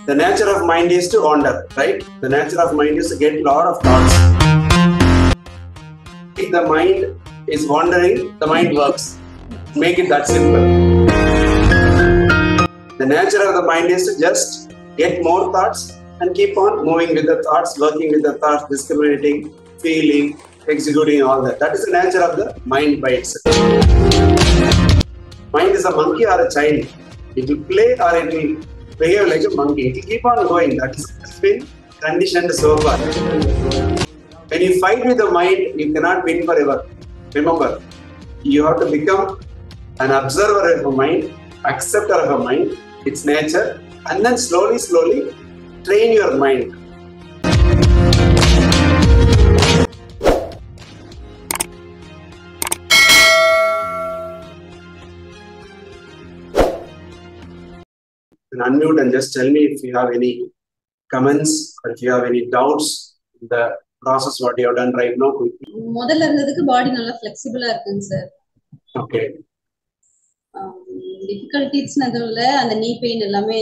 The nature of mind is to wander, right? The nature of mind is to get a lot of thoughts. If the mind is wandering, the mind works. Make it that simple. The nature of the mind is to just get more thoughts and keep on moving with the thoughts, working with the thoughts, discriminating, feeling, executing, all that. That is the nature of the mind by itself. Mind is a monkey or a child. It will play or it will behave like a monkey. It will keep on going. That is been conditioned so far. When you fight with the mind, you cannot win forever. Remember, you have to become an observer of a mind, acceptor of a mind, its nature, and then slowly train your mind. Unmute and just tell me if you have any comments or if you have any doubts in the process what you have done right now. முதல்ல இருந்ததுக்கு பாடி நல்லா ஃப்ளெக்சிபிளா இருக்குங்க sir. Okay. டிஃபிகல்ட்டிஸ்னதுல அந்த நீ pain எல்லாமே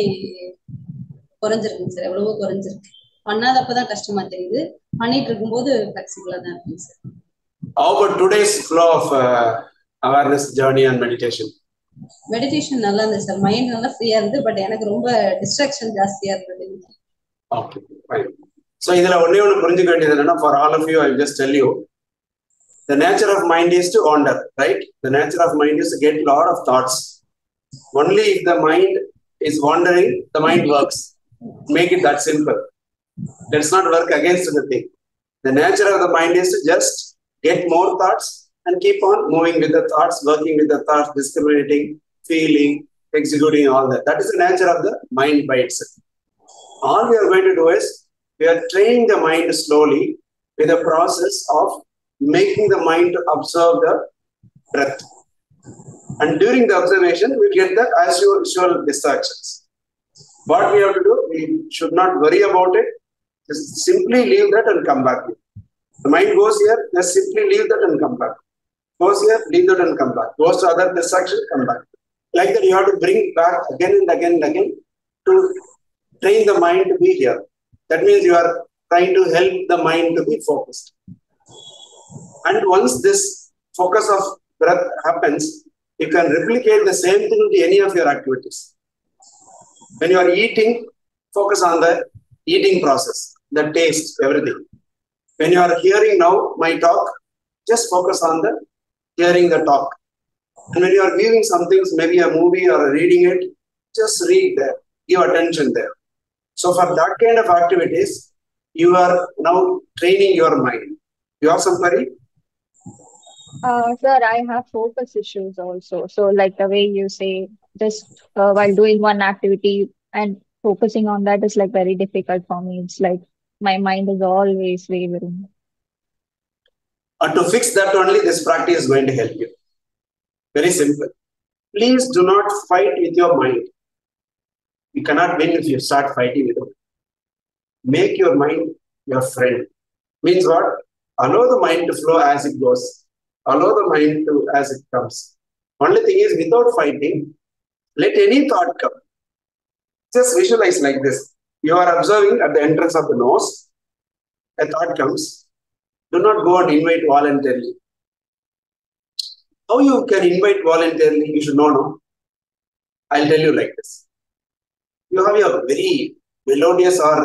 குறைஞ்சிருக்குங்க sir. எவ்வளவோ குறைஞ்சிருக்கு. பண்ணாதப்பதான் கஷ்டமா தெரியுது. பண்ணிட்டு இருக்கும்போது ஃப்ளெக்சிபிளா தான் இருக்குங்க sir. How about today's flow of awareness journey and meditation? Meditation நல்லா இருந்துச்சு சார். மைண்ட் நல்லா ஃப்ரீயா இருந்து, பட் எனக்கு ரொம்ப டிஸ்ட்ராக்ஷன் ஜாஸ்தியா இருந்தது. Okay, fine. So இதுல ஒண்ணே ஒண்ணு புரிஞ்சுக்க வேண்டியது என்னன்னா, for all of you I will just tell you, the nature of mind is to wander, right? The nature of mind is to get a lot of thoughts. Only if the mind is wandering, the mind works. Make it that simple. Let's not work against the thing. The nature of the mind is to just get more thoughts and keep on moving with the thoughts, working with the thoughts, discriminating, feeling, executing, all that. That is the nature of the mind by itself. All we are going to do is, we are training the mind slowly with the process of making the mind to observe the breath. And during the observation, we get the as usual distractions. What we have to do, we should not worry about it. Just simply leave that and come back. The mind goes here, just simply leave that and come back. Goes here, leave that and come back. Goes to other distraction, come back. Like that, you have to bring back again and again and again to train the mind to be here. That means you are trying to help the mind to be focused. And once this focus of breath happens, you can replicate the same thing to any of your activities. When you are eating, focus on the eating process, the taste, everything. When you are hearing now my talk, just focus on the hearing the talk. And when you are viewing some things, maybe a movie or reading it, just read there, give attention there. So for that kind of activities, you are now training your mind. You have some query? Sir, I have focus issues also. So like the way you say, just while doing one activity and focusing on that is like very difficult for me. It's like my mind is always wavering. To fix that only, this practice is going to help you. Very simple. Please do not fight with your mind. You cannot win if you start fighting with it. Make your mind your friend. Means what? Allow the mind to flow as it goes. Allow the mind to as it comes. Only thing is, without fighting, let any thought come. Just visualize like this. You are observing at the entrance of the nose. A thought comes. Do not go and invite voluntarily. How you can invite voluntarily? You should know, no? I'll tell you like this. You have your very melodious or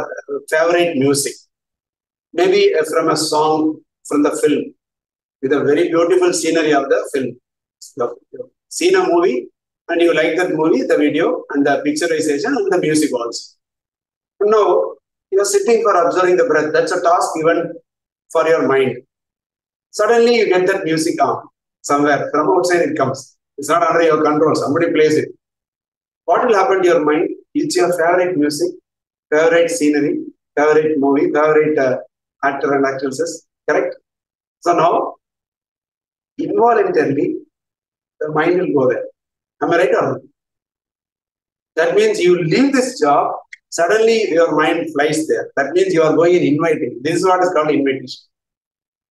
favorite music. Maybe from a song from the film, with a very beautiful scenery of the film. You've seen a movie and you like that movie, the video and the picturization and the music also. Now, you are sitting for observing the breath. That's a task given for your mind. Suddenly you get that music on somewhere. From outside it comes. It's not under your control. Somebody plays it. What will happen to your mind? It's your favorite music, favorite scenery, favorite movie, favorite actor and actresses. Correct? So now, involuntarily, the mind will go there. Am I right or not? That means you leave this job, suddenly your mind flies there. That means you are going in inviting. This is what is called invitation.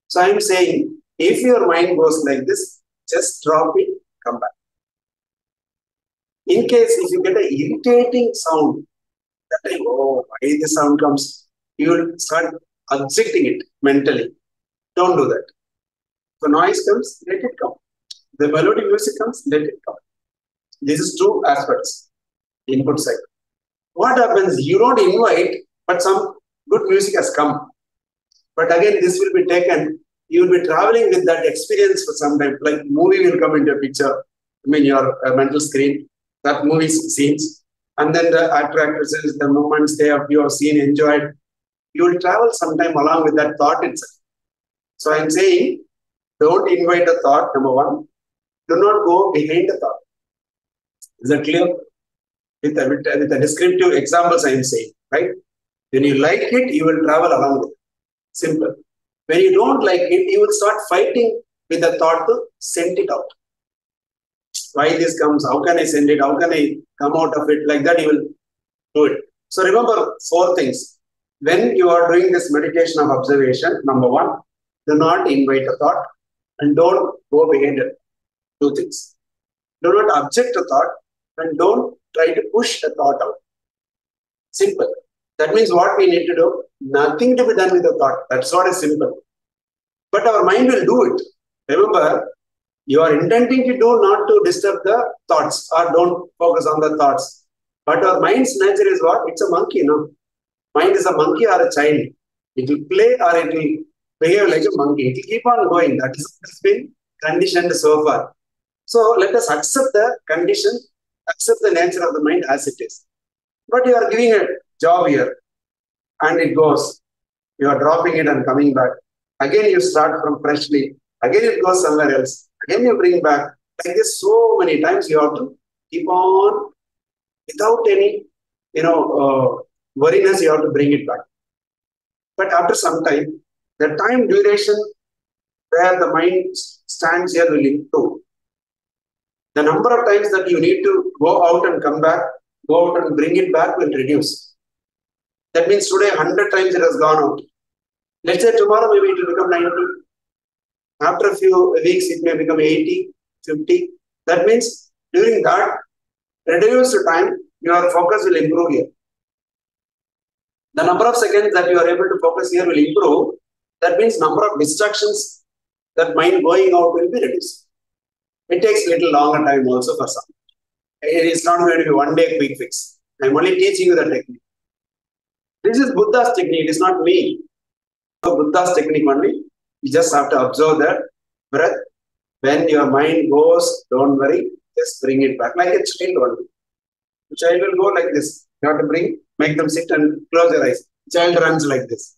So I am saying, if your mind goes like this, just drop it, come back. In case if you get an irritating sound, That time, oh, why the sound comes? You will start objecting it mentally. Don't do that. If a noise comes, let it come. The melodic music comes, let it come. This is two aspects. Input side. What happens? You don't invite, but some good music has come. But again, this will be taken. You will be traveling with that experience for some time. Like movie will come into a picture. I mean, your mental screen. That movie scenes. And then the actresses, the moments you have seen, enjoyed. You will travel sometime along with that thought itself. So I'm saying, don't invite a thought, number one. Do not go behind the thought. Is that clear? With the descriptive examples I am saying, right? When you like it, you will travel along with it. Simple. When you don't like it, you will start fighting with the thought to send it out. Why this comes? How can I send it? How can I come out of it? Like that, you will do it. So remember 4 things. When you are doing this meditation of observation, number 1, do not invite a thought and don't go behind it. 2 things. Do not object to thought and don't try to push the thought out. Simple. That means what we need to do, nothing to be done with the thought. That's what is simple. But our mind will do it. Remember, you are intending to do not to disturb the thoughts or don't focus on the thoughts. But our mind's nature is what? It's a monkey, no? Mind is a monkey or a child. It will play or it will behave like a monkey. It will keep on going. That is what has been conditioned so far. So let us accept the condition, accept the nature of the mind as it is. But you are giving a job here and it goes. You are dropping it and coming back. Again, you start from freshly. Again, it goes somewhere else. Again, you bring back. Like this, so many times you have to keep on without any, worriness, you have to bring it back. But after some time, the time duration where the mind stands here will improve. The number of times that you need to go out and come back, go out and bring it back will reduce. That means today 100 times it has gone out. Let's say tomorrow maybe it will become 90. After a few weeks it may become 80, 50. That means during that reduced time, your focus will improve here. The number of seconds that you are able to focus here will improve. That means number of distractions that mind going out will be reduced. It takes a little longer time also for some. It is not going to be one day quick fix. I am only teaching you the technique. This is Buddha's technique. It is not me. So Buddha's technique only. You just have to observe that breath. When your mind goes, don't worry. Just bring it back like a child only. The child will go like this. You have to make them sit and close their eyes. Child runs like this.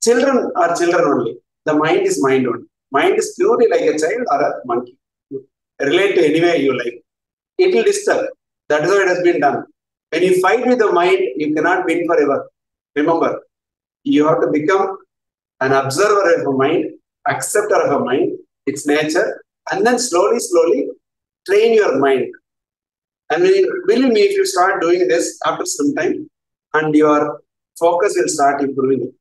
Children are children only. The mind is mind only. Mind is purely like a child or a monkey. Relate to any way you like. It will disturb. That is how it has been done. When you fight with the mind, you cannot win forever. Remember, you have to become an observer of a mind, acceptor of a mind, its nature, and then slowly train your mind. And believe me, if you start doing this after some time, and your focus will start improving.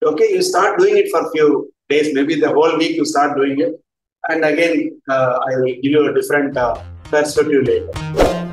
Okay, you start doing it for a few days, maybe the whole week you start doing it. And again, I will give you a different perspective later.